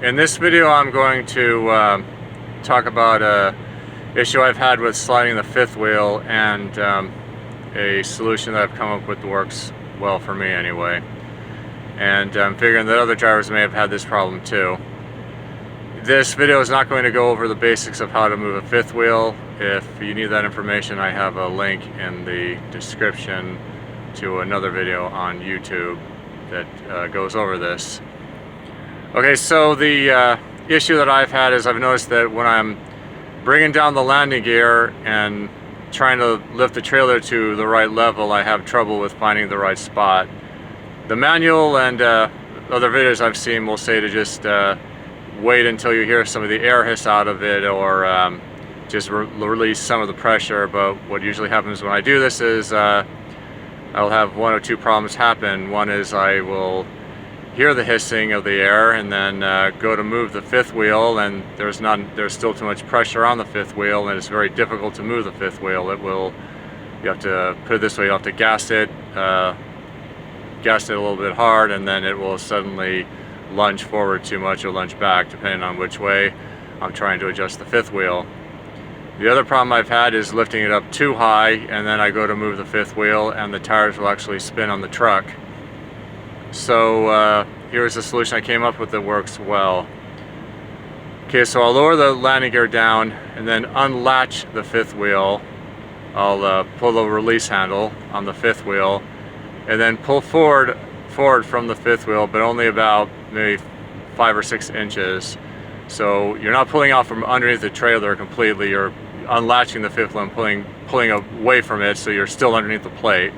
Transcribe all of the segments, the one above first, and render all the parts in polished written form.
In this video I'm going to talk about a issue I've had with sliding the fifth wheel and a solution that I've come up with that works well for me anyway. And I'm figuring that other drivers may have had this problem too. This video is not going to go over the basics of how to move a fifth wheel. If you need that information, I have a link in the description to another video on YouTube that goes over this. Okay, so the issue that I've had is I've noticed that when I'm bringing down the landing gear and trying to lift the trailer to the right level, I have trouble with finding the right spot. The manual and other videos I've seen will say to just wait until you hear some of the air hiss out of it, or just release some of the pressure. But what usually happens when I do this is I'll have one or two problems happen. One is I will hear the hissing of the air and then go to move the fifth wheel, and there's still too much pressure on the fifth wheel, and it's very difficult to move the fifth wheel. You have to put it this way, you have to gas it a little bit hard, and then it will suddenly lunge forward too much or lunge back, depending on which way I'm trying to adjust the fifth wheel. The other problem I've had is lifting it up too high, and then I go to move the fifth wheel and the tires will actually spin on the truck. So here's a solution I came up with that works well. Okay, so I'll lower the landing gear down and then unlatch the fifth wheel. I'll pull the release handle on the fifth wheel and then pull forward from the fifth wheel, but only about maybe 5 or 6 inches. So you're not pulling out from underneath the trailer completely, you're unlatching the fifth wheel and pulling away from it, so you're still underneath the plate.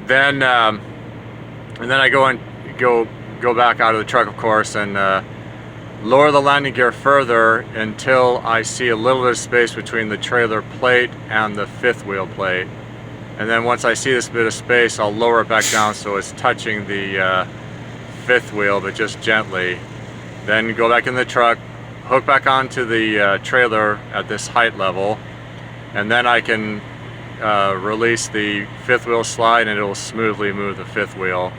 Then I go back out of the truck, of course, and lower the landing gear further until I see a little bit of space between the trailer plate and the fifth wheel plate. And then once I see this bit of space, I'll lower it back down so it's touching the fifth wheel, but just gently. Then go back in the truck, hook back onto the trailer at this height level, and then I can release the fifth wheel slide and it will smoothly move the fifth wheel.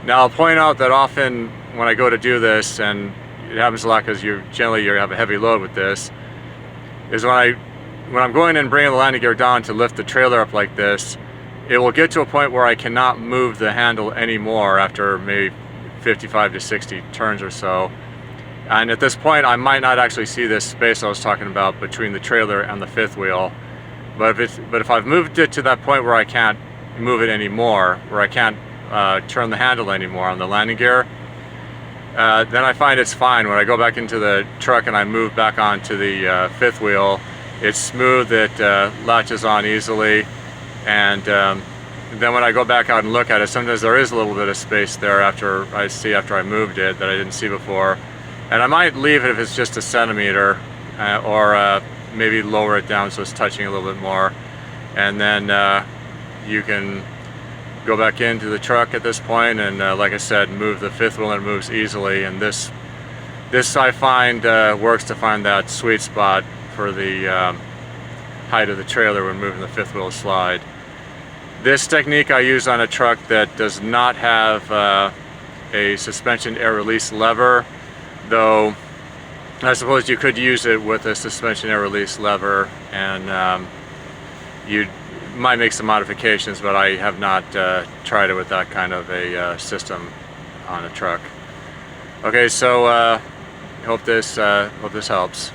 Now I'll point out that often when I go to do this, and it happens a lot because you have a heavy load with this, is when I'm going and bringing the landing gear down to lift the trailer up like this, it will get to a point where I cannot move the handle anymore after maybe 55 to 60 turns or so. And at this point I might not actually see this space I was talking about between the trailer and the fifth wheel. But if I've moved it to that point where I can't move it anymore, where I can't turn the handle anymore on the landing gear, then I find it's fine. When I go back into the truck and I move back onto the fifth wheel, it's smooth, it latches on easily, and then when I go back out and look at it, sometimes there is a little bit of space there after I moved it that I didn't see before. And I might leave it if it's just a centimeter, or maybe lower it down so it's touching a little bit more. And then you can go back into the truck at this point and like I said, move the fifth wheel, and it moves easily. And this I find works to find that sweet spot for the height of the trailer when moving the fifth wheel slide. This technique I use on a truck that does not have a suspension air release lever, though I suppose you could use it with a suspension air release lever, and you might make some modifications, but I have not tried it with that kind of a system on a truck. Okay, so hope this helps.